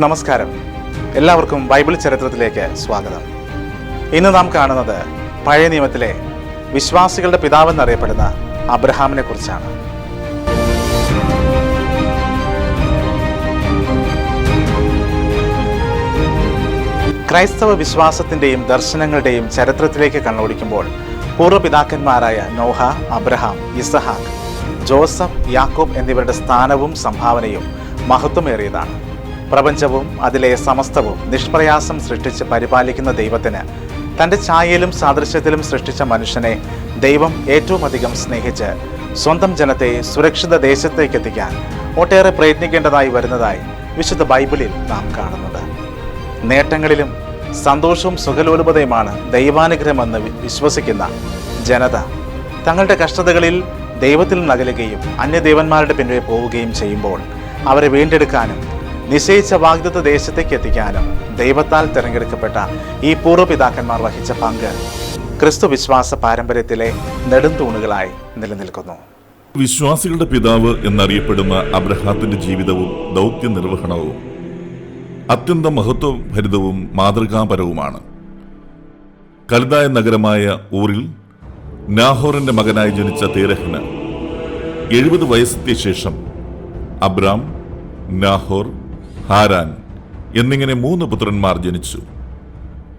നമസ്കാരം. എല്ലാവർക്കും ബൈബിൾ ചരിത്രത്തിലേക്ക് സ്വാഗതം. ഇന്ന് നാം കാണുന്നത് പഴയ നിയമത്തിലെ വിശ്വാസികളുടെ പിതാവെന്നറിയപ്പെടുന്ന അബ്രഹാമിനെ കുറിച്ചാണ്. ക്രൈസ്തവ വിശ്വാസത്തിൻ്റെയും ദർശനങ്ങളുടെയും ചരിത്രത്തിലേക്ക് കണ്ണോടിക്കുമ്പോൾ പൂർവ്വപിതാക്കന്മാരായ നോഹ, അബ്രഹാം, ഇസഹാക്ക്, ജോസഫ്, യാക്കോബ് എന്നിവരുടെ സ്ഥാനവും സംഭാവനയും മഹത്വമേറിയതാണ്. പ്രപഞ്ചവും അതിലെ സമസ്തവും നിഷ്പ്രയാസം സൃഷ്ടിച്ച് പരിപാലിക്കുന്ന ദൈവത്തിന് തൻ്റെ ഛായയിലും സാദൃശ്യത്തിലും സൃഷ്ടിച്ച മനുഷ്യനെ ദൈവം ഏറ്റവും അധികം സ്നേഹിച്ച് സ്വന്തം ജനത്തെ സുരക്ഷിത ദേശത്തേക്ക് എത്തിക്കാൻ ഒട്ടേറെ പ്രയത്നിക്കേണ്ടതായി വരുന്നതായി വിശുദ്ധ ബൈബിളിൽ നാം കാണുന്നത്. നേട്ടങ്ങളിലും സന്തോഷവും സുഖലോലുപതയുമാണ് ദൈവാനുഗ്രഹമെന്ന് വിശ്വസിക്കുന്ന ജനത തങ്ങളുടെ കഷ്ടതകളിൽ ദൈവത്തിൽ നകലുകയും അന്യദേവന്മാരുടെ പിന്നിൽ പോവുകയും ചെയ്യുമ്പോൾ അവരെ വീണ്ടെടുക്കാനും നിശ്ചയിച്ച വാഗ്ദത്ത ദേശത്തേക്ക് എത്തിക്കാനും ദൈവത്താൽ തിരഞ്ഞെടുക്കപ്പെട്ട ഈ പൂർവ്വപിതാക്കന്മാർ വഹിച്ച പങ്ക് ക്രിസ്തു വിശ്വാസ പാരമ്പര്യത്തിലെ നെടുംതൂണുകളായി നിലനിൽക്കുന്നു. വിശ്വാസികളുടെ പിതാവ് എന്നറിയപ്പെടുന്ന അബ്രഹാത്തിന്റെ ജീവിതവും ദൗത്യ നിർവഹണവും അത്യന്തം മഹത്വഭരിതവും മാതൃകാപരവുമാണ്. കൽദായ നഗരമായ ഊറിൽ നാഹോറിന്റെ മകനായി ജനിച്ച തേരഹിന് 70 വയസ്സെത്തിയ ശേഷം അബ്രാം, നാഹോർ, ഹാരാൻ എന്നിങ്ങനെ 3 പുത്രന്മാർ ജനിച്ചു.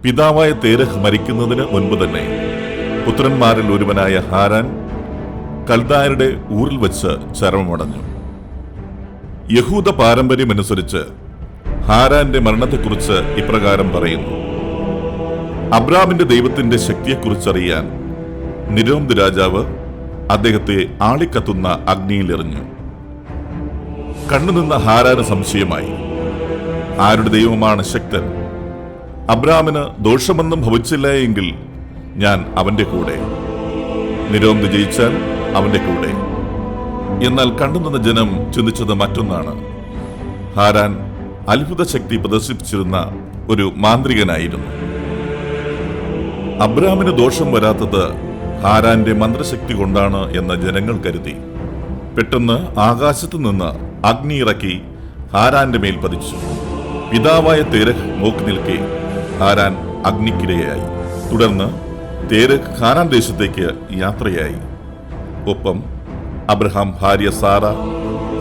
പിതാവായ തേരഹ് മരിക്കുന്നതിന് മുൻപ് തന്നെ പുത്രന്മാരിൽ ഒരുവനായ ഹാരാൻ കൽദായരുടെ ഊറിൽ വച്ച് ചരമമടഞ്ഞു. യഹൂദ പാരമ്പര്യമനുസരിച്ച് ഹാരാന്റെ മരണത്തെക്കുറിച്ച് ഇപ്രകാരം പറയുന്നു: അബ്രാമിന്റെ ദൈവത്തിന്റെ ശക്തിയെക്കുറിച്ചറിയാൻ നിരോംദ് രാജാവ് അദ്ദേഹത്തെ ആളിക്കത്തുന്ന അഗ്നിയിലെറിഞ്ഞു. കണ്ണുനിന്ന ഹാരാന് സംശയമായി, ആരുടെ ദൈവമാണ് ശക്തൻ? അബ്രാമിന് ദോഷമൊന്നും ഭവിച്ചില്ല എങ്കിൽ ഞാൻ അവന്റെ കൂടെ, നിരോംദ് ജയിച്ചാൽ അവന്റെ കൂടെ. എന്നാൽ കണ്ടുനിന്ന ജനം ചിന്തിച്ചത് മറ്റൊന്നാണ്. ഹാരാൻ അത്ഭുത ശക്തി പ്രദർശിപ്പിച്ചിരുന്ന ഒരു മാന്ത്രികനായിരുന്നു. അബ്രാമിന് ദോഷം വരാത്തത് ഹാരാന്റെ മന്ത്രശക്തി കൊണ്ടാണ് എന്ന് ജനങ്ങൾ കരുതി. പെട്ടെന്ന് ആകാശത്തു നിന്ന് അഗ്നി ഇറക്കി ഹാരാന്റെ മേൽ പതിച്ചു. പിതാവായ തേരഹ് നോക്കി നിൽക്കെ ഹാരാൻ അഗ്നിക്കിരയായി. തുടർന്ന് തേരഹ് ഹാരാൻ ദേശത്തേക്ക് യാത്രയായി. ഒപ്പം അബ്രഹാം, ഭാര്യ സാറ,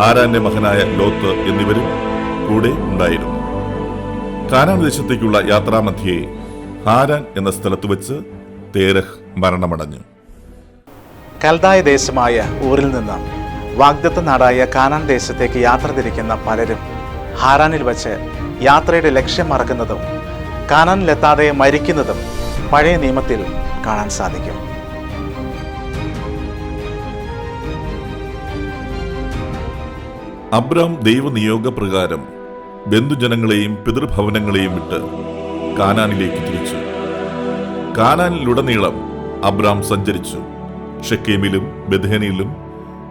ഹാരാന്റെ മകനായ ലോത്ത് എന്നിവരും കൂടെ ഉണ്ടായിരുന്നു. കാനാൻ ദേശത്തേക്കുള്ള യാത്രാമധ്യേ ഹാരാൻ എന്ന സ്ഥലത്ത് വെച്ച് തേരഹ് മരണമടഞ്ഞു. കൽദായ ദേശമായ ഊരിൽ നിന്ന് വാഗ്ദത്ത നാടായ കാനാൻ ദേശത്തേക്ക് യാത്ര തിരിക്കുന്ന പലരും ഹാരാനിൽ വച്ച് യാത്രയുടെ ലക്ഷ്യം മറക്കുന്നതും കാനാനിലെത്താതെ മരിക്കുന്നതും പഴയ നിയമത്തിൽ കാണാൻ സാധിക്കും. അബ്രാം ദൈവനിയോഗപ്രകാരം ബന്ധുജനങ്ങളെയും പിതൃഭവനങ്ങളെയും വിട്ട് കാനാനിലേക്ക് തിരിച്ചു. കാനാനിലുടനീളം അബ്രാം സഞ്ചരിച്ചു. ഷെക്കേമിലും ബെഥേനിലും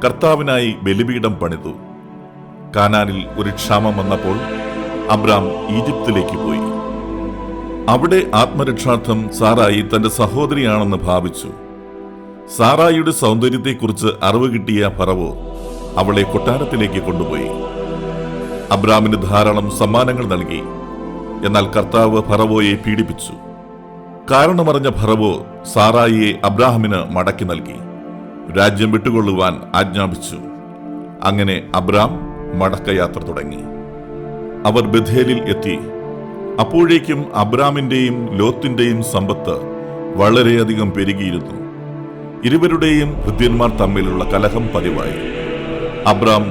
കർത്താവിനായി ബലിപീഠം പണിതു. കാനാനിൽ ഒരു ക്ഷാമം വന്നപ്പോൾ അബ്രാം ഈജിപ്തിലേക്ക് പോയി. അവിടെ ആത്മരക്ഷാർത്ഥം സാറായി തന്റെ സഹോദരിയാണെന്ന് ഭാവിച്ചു. സാറായിയുടെ സൗന്ദര്യത്തെക്കുറിച്ച് അറിവ് കിട്ടിയ ഫറവോ അവളെ കൊട്ടാരത്തിലേക്ക് കൊണ്ടുപോയി. അബ്രാമിന് ധാരാളം സമ്മാനങ്ങൾ നൽകി. എന്നാൽ കർത്താവ് ഫറവോയെ പീഡിപ്പിച്ചു. കാരണമറിഞ്ഞ ഫറവോ സാറായിയെ അബ്രാഹാമിന് മടക്കി നൽകി. രാജ്യം വിട്ടുകൊള്ളുവാൻ ആജ്ഞാപിച്ചു. അങ്ങനെ അബ്രാം മടക്കയാത്ര തുടങ്ങി. അവർ ബഥേലിൽ എത്തി. അപ്പോഴേക്കും അബ്രാമിന്റെയും ലോത്തിന്റെയും സമ്പത്ത് വളരെയധികം പെരുകിയിരുന്നു. ഇരുവരുടെയും ഭൃത്യന്മാർ തമ്മിലുള്ള കലഹം പതിവായി. അബ്രാം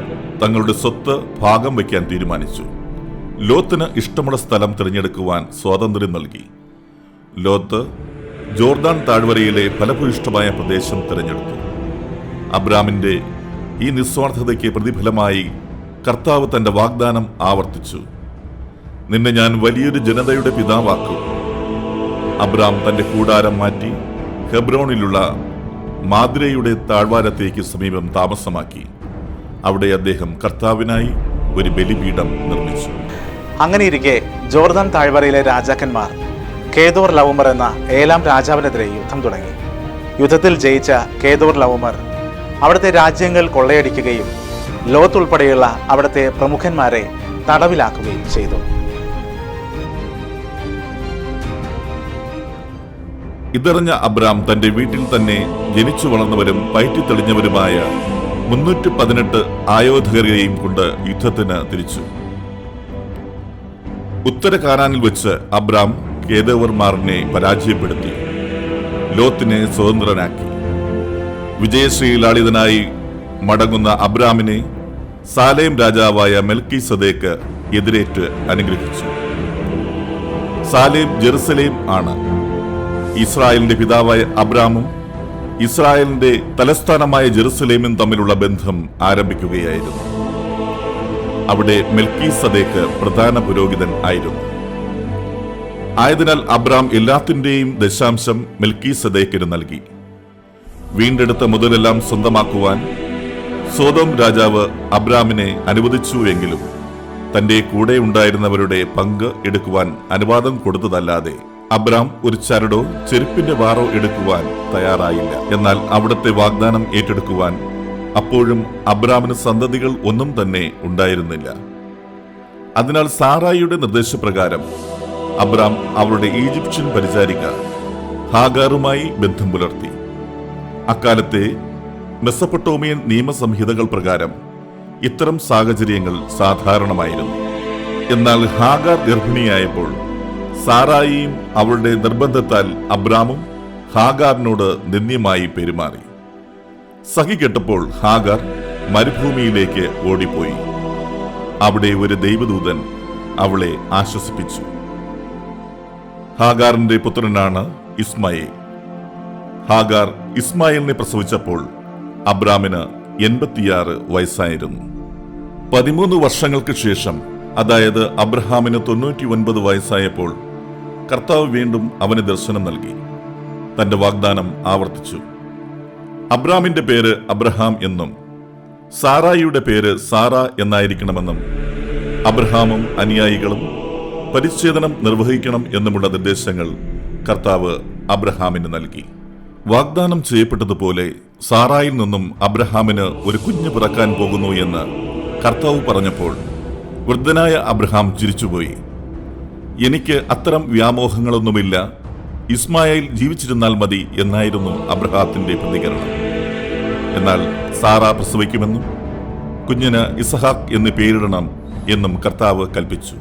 തങ്ങളുടെ സ്വത്ത് ഭാഗം വയ്ക്കാൻ തീരുമാനിച്ചു. ലോത്തിന് ഇഷ്ടമുള്ള സ്ഥലം തിരഞ്ഞെടുക്കുവാൻ സ്വാതന്ത്ര്യം നൽകി. ലോത്ത് ജോർദാൻ താഴ്വരയിലെ ഫലഭൂയിഷ്ഠമായ പ്രദേശം തിരഞ്ഞെടുത്തു. അബ്രാമിന്റെ ഈ നിസ്വാർത്ഥതയ്ക്ക് പ്രതിഫലമായി കർത്താവ് തന്റെ വാഗ്ദാനം ആവർത്തിച്ചു: നിന്നെ ഞാൻ വലിയൊരു ജനതയുടെ പിതാവാക്കും. അബ്രാം തന്റെ കൂടാരം മാറ്റി ഹെബ്രോണിലുള്ള മാദ്രയുടെ താഴ്വാരത്തേക്ക് സമീപം താമസമാക്കി. അവിടെ അദ്ദേഹം കർത്താവിനായി ഒരു ബലിപീഠം നിർമ്മിച്ചു. അങ്ങനെയിരിക്കെ ജോർദാൻ താഴ്വരയിലെ രാജാക്കന്മാർ കേദോർ ലവമർ എന്ന ഏലാം രാജാവിനെതിരെ യുദ്ധം തുടങ്ങി. യുദ്ധത്തിൽ ജയിച്ച കേദോർ ലവമർ അവിടുത്തെ രാജ്യങ്ങൾ കൊള്ളയടിക്കുകയും ലോത്ത് ഉൾപ്പെടെയുള്ള അവിടുത്തെ പ്രമുഖന്മാരെ തടവിലാക്കുകയും ചെയ്തു. ഇതറിഞ്ഞ അബ്രാം തന്റെ വീട്ടിൽ തന്നെ ജനിച്ചു വളർന്നവരും പയറ്റിത്തെളിഞ്ഞവരുമായ 318 ആയോധകരെയും കൊണ്ട് യുദ്ധത്തിന് തിരിച്ചു. ഉത്തര കാനാനിൽ വെച്ച് അബ്രാം കേദവർമാറിനെ പരാജയപ്പെടുത്തി ലോത്തിനെ സ്വതന്ത്രനാക്കി. വിജയശ്രീലാളിതനായി മടങ്ങുന്ന അബ്രാമിനെ സാലേം രാജാവായ മെൽക്കിസദേക്ക് എതിരേറ്റ് അനുഗ്രഹിച്ചു. സാലേം ജെറുസലേം ആണ്. ഇസ്രായേലിന്റെ പിതാവായ അബ്രാമും ഇസ്രായേലിന്റെ തലസ്ഥാനമായ ജെറുസലേമും തമ്മിലുള്ള ബന്ധം ആരംഭിക്കുകയായിരുന്നു. അവിടെ മെൽക്കിസദേക്ക് പ്രധാന പുരോഹിതൻ ആയിരുന്നു. ആയതിനാൽ അബ്രാം എല്ലാത്തിന്റെയും ദശാംശം മെൽക്കിസദേക്കിന് നൽകി. വീണ്ടെടുത്ത മുതലെല്ലാം സ്വന്തമാക്കുവാൻ സോദോം രാജാവ് അബ്രാമിനെ അനുവദിച്ചു എങ്കിലും തന്റെ കൂടെ ഉണ്ടായിരുന്നവരുടെ പങ്ക് എടുക്കുവാൻ അനുവാദം കൊടുത്തതല്ലാതെ അബ്രാം ഒരു ചരടോ ചെരുപ്പിന്റെ വാറോ എടുക്കുവാൻ തയ്യാറായില്ല. എന്നാൽ അവിടുത്തെ വാഗ്ദാനം ഏറ്റെടുക്കുവാൻ അപ്പോഴും അബ്രാമിന് സന്തതികൾ ഒന്നും തന്നെ ഉണ്ടായിരുന്നില്ല. അതിനാൽ സാറായിയുടെ നിർദ്ദേശപ്രകാരം അബ്രാം അവരുടെ ഈജിപ്ഷ്യൻ പരിചാരിക ഹാഗാറുമായി ബന്ധം പുലർത്തി. അക്കാലത്തെ മെസപ്പൊട്ടോമിയൻ നിയമസംഹിതകൾ പ്രകാരം ഇത്തരം സാഹചര്യങ്ങൾ സാധാരണമായിരുന്നു. എന്നാൽ ഹാഗാർ ഗർഭിണിയായപ്പോൾ സാറായിയും അവളുടെ നിർബന്ധത്താൽ അബ്രാമും ഹാഗാറിനോട് നിന്ദ്യമായി പെരുമാറി. സഹികെട്ടപ്പോൾ ഹാഗാർ മരുഭൂമിയിലേക്ക് ഓടിപ്പോയി. അവിടെ ഒരു ദൈവദൂതൻ അവളെ ആശ്വസിപ്പിച്ചു. ഹാഗാറിന്റെ പുത്രനാണ് ഇസ്മായേൽ. ഹാഗാർ ഇസ്മായേലിനെ പ്രസവിച്ചപ്പോൾ അബ്രാമിന് 86 വയസ്സായിരുന്നു. 13 വർഷങ്ങൾക്ക് ശേഷം, അതായത് അബ്രഹാമിന് 99 വയസ്സായപ്പോൾ കർത്താവ് വീണ്ടും അവന് ദർശനം നൽകി. തന്റെ വാഗ്ദാനം ആവർത്തിച്ചു. അബ്രാമിന്റെ പേര് അബ്രഹാം എന്നും സാറായിയുടെ പേര് സാറ എന്നായിരിക്കണമെന്നും അബ്രഹാമും അനുയായികളും പരിച്ഛേദനം നിർവഹിക്കണം എന്നുമുള്ള നിർദ്ദേശങ്ങൾ കർത്താവ് അബ്രഹാമിന് നൽകി. വാഗ്ദാനം ചെയ്യപ്പെട്ടതുപോലെ സാറായിൽ നിന്നും അബ്രഹാമിന് ഒരു കുഞ്ഞ് പിറക്കാൻ പോകുന്നു എന്ന് കർത്താവ് പറഞ്ഞപ്പോൾ വൃദ്ധനായ അബ്രഹാം ചിരിച്ചുപോയി. എനിക്ക് അത്തരം വ്യാമോഹങ്ങളൊന്നുമില്ല, ഇസ്മായേൽ ജീവിച്ചിരുന്നാൽ മതി എന്നായിരുന്നു അബ്രഹാത്തിന്റെ പ്രതികരണം. എന്നാൽ സാറ പ്രസവിക്കുമെന്നും കുഞ്ഞിന് ഇസഹാക്ക് എന്ന് പേരിടണം എന്നും കർത്താവ് കൽപ്പിച്ചു.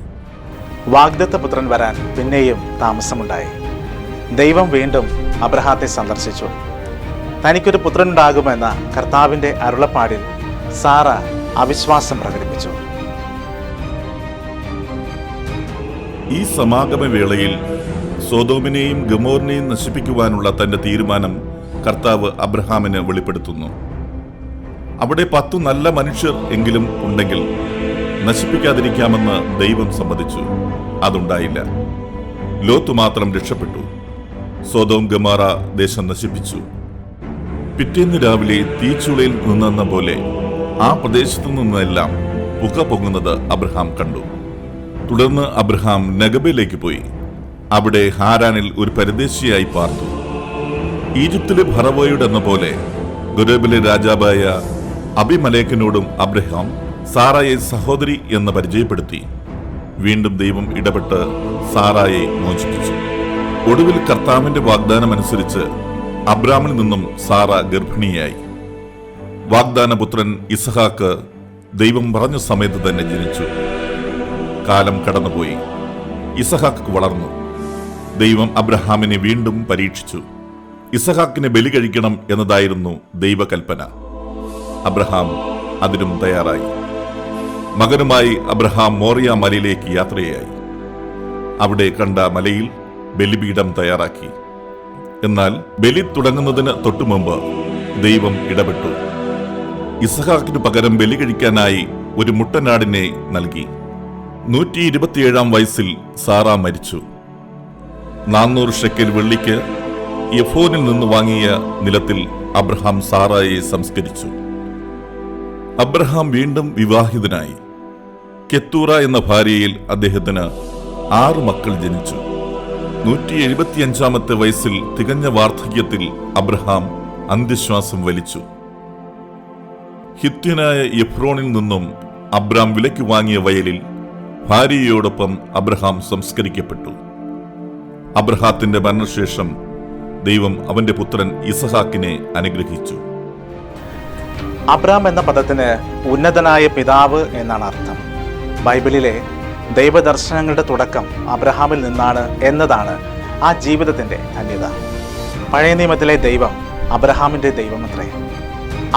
വാഗ്ദത്ത പുത്രൻ വരാൻ പിന്നെയും താമസമുണ്ടായി. ദൈവം വീണ്ടും അബ്രഹാത്തെ സന്ദർശിച്ചു. തനിക്കൊരു പുത്രനുണ്ടാകുമെന്ന കർത്താവിന്റെ അരുളപ്പാടിൽ സാറ അവിശ്വാസം പ്രകടിപ്പിച്ചു. ഈ സമാഗമവേളയിൽ സോദോമിനെയും ഗമോറിനെയും നശിപ്പിക്കുവാനുള്ള തന്റെ തീരുമാനം കർത്താവ് അബ്രഹാമിന് വെളിപ്പെടുത്തുന്നു. അവിടെ 10 നല്ല മനുഷ്യർ എങ്കിലും ഉണ്ടെങ്കിൽ നശിപ്പിക്കാതിരിക്കാമെന്ന് ദൈവം സമ്മതിച്ചു. അതുണ്ടായില്ല. ലോത്ത് മാത്രം രക്ഷപ്പെട്ടു. സോദോം ഗമോറ ദേശം നശിപ്പിച്ചു. പിറ്റേന്ന് രാവിലെ തീച്ചുളയിൽ നിന്നെന്ന പോലെ ആ പ്രദേശത്തു നിന്നെല്ലാം പുക പൊങ്ങുന്നത് അബ്രഹാം കണ്ടു. തുടർന്ന് അബ്രഹാം നെഗബയിലേക്ക് പോയി. അവിടെ ഹാരാനിൽ ഒരു പരദേശിയായി പാർത്തു. ഈജിപ്തിലെ ഫറവോയുടെ എന്ന പോലെ ഗുരേബിലെ രാജാവായ അബിമലേക്കിനോടും അബ്രഹാം സാറായെ സഹോദരി എന്ന് പരിചയപ്പെടുത്തി. വീണ്ടും ദൈവം ഇടപെട്ട് സാറായെ മോചിപ്പിച്ചു. ഒടുവിൽ കർത്താവിന്റെ വാഗ്ദാനമനുസരിച്ച് അബ്രാമിൽ നിന്നും സാറ ഗർഭിണിയായി. വാഗ്ദാനപുത്രൻ ഇസഹാക്ക് ദൈവം പറഞ്ഞ സമയത്ത് തന്നെ ജനിച്ചു. കാലം കടന്നുപോയി. ഇസഹാക്ക് വളർന്നു. ദൈവം അബ്രഹാമിനെ വീണ്ടും പരീക്ഷിച്ചു. ഇസഹാക്കിനെ ബലി കഴിക്കണം എന്നതായിരുന്നു ദൈവകൽപ്പന. അബ്രഹാം അതിനും തയ്യാറായി. മകനുമായി അബ്രഹാം മോറിയ മലയിലേക്ക് യാത്രയായി. അവിടെ കണ്ട മലയിൽ ബലിപീഠം തയ്യാറാക്കി. എന്നാൽ ബലി തുടങ്ങുന്നതിന് തൊട്ടുമുമ്പ് ദൈവം ഇടപെട്ടു. ഇസഹാക്കിനു പകരം ബലി കഴിക്കാനായി ഒരു മുട്ടനാടിനെ നൽകി. 127 വയസ്സിൽ സാറ മരിച്ചു. 400 ഷെക്കൽ വെള്ളിക്ക് യെഫോനിൽ നിന്ന് വാങ്ങിയ നിലത്തിൽ അബ്രഹാം സാറായെ സംസ്കരിച്ചു. അബ്രഹാം വീണ്ടും വിവാഹിതനായി. കെത്തൂറ എന്ന ഭാര്യയിൽ അദ്ദേഹത്തിന് 6 മക്കൾ ജനിച്ചു. 175 വയസ്സിൽ തികഞ്ഞ വാർദ്ധക്യത്തിൽ അബ്രഹാം അന്ത്യശ്വാസം വലിച്ചു. ഹിത്യനായ എഫ്രോണിൽ നിന്നും അബ്രാം വിലയ്ക്ക് വാങ്ങിയ വയലിൽ ഭാര്യയോടൊപ്പം അബ്രഹാം സംസ്കരിക്കപ്പെട്ടു. അബ്രഹാത്തിന്റെ മരണശേഷം ദൈവം അവന്റെ പുത്രൻ ഇസഹാക്കിനെ അനുഗ്രഹിച്ചു. അബ്രാം എന്ന പദത്തിന് ഉന്നതനായ പിതാവ് എന്നാണ് അർത്ഥം. ബൈബിളിലെ ദൈവദർശനങ്ങളുടെ തുടക്കം അബ്രഹാമിൽ നിന്നാണ് എന്നതാണ് ആ ജീവിതത്തിൻ്റെ ധന്യത. പഴയ നിയമത്തിലെ ദൈവം അബ്രഹാമിൻ്റെ ദൈവമത്രേ.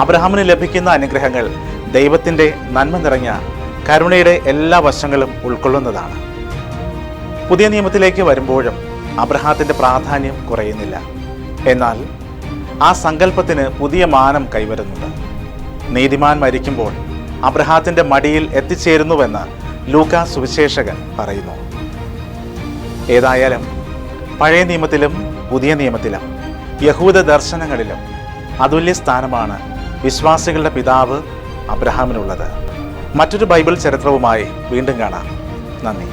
അബ്രഹാമിന് ലഭിക്കുന്ന അനുഗ്രഹങ്ങൾ ദൈവത്തിൻ്റെ നന്മ നിറഞ്ഞ കരുണയുടെ എല്ലാ വശങ്ങളും ഉൾക്കൊള്ളുന്നതാണ്. പുതിയ നിയമത്തിലേക്ക് വരുമ്പോഴും അബ്രഹാത്തിൻ്റെ പ്രാധാന്യം കുറയുന്നില്ല. എന്നാൽ ആ സങ്കല്പത്തിന് പുതിയ മാനം കൈവരുന്നുണ്ട്. നീതിമാൻ മരിക്കുമ്പോൾ അബ്രഹാത്തിൻ്റെ മടിയിൽ എത്തിച്ചേരുന്നുവെന്ന് ലൂക്കാ സുവിശേഷകൻ പറയുന്നു. ഏതായാലും പഴയ നിയമത്തിലും പുതിയ നിയമത്തിലും യഹൂദ ദർശനങ്ങളിലും അതുല്യ സ്ഥാനമാണ് വിശ്വാസികളുടെ പിതാവ് അബ്രഹാമിനുള്ളത്. മറ്റൊരു ബൈബിൾ ചരിത്രവുമായി വീണ്ടും കാണാം. നന്ദി.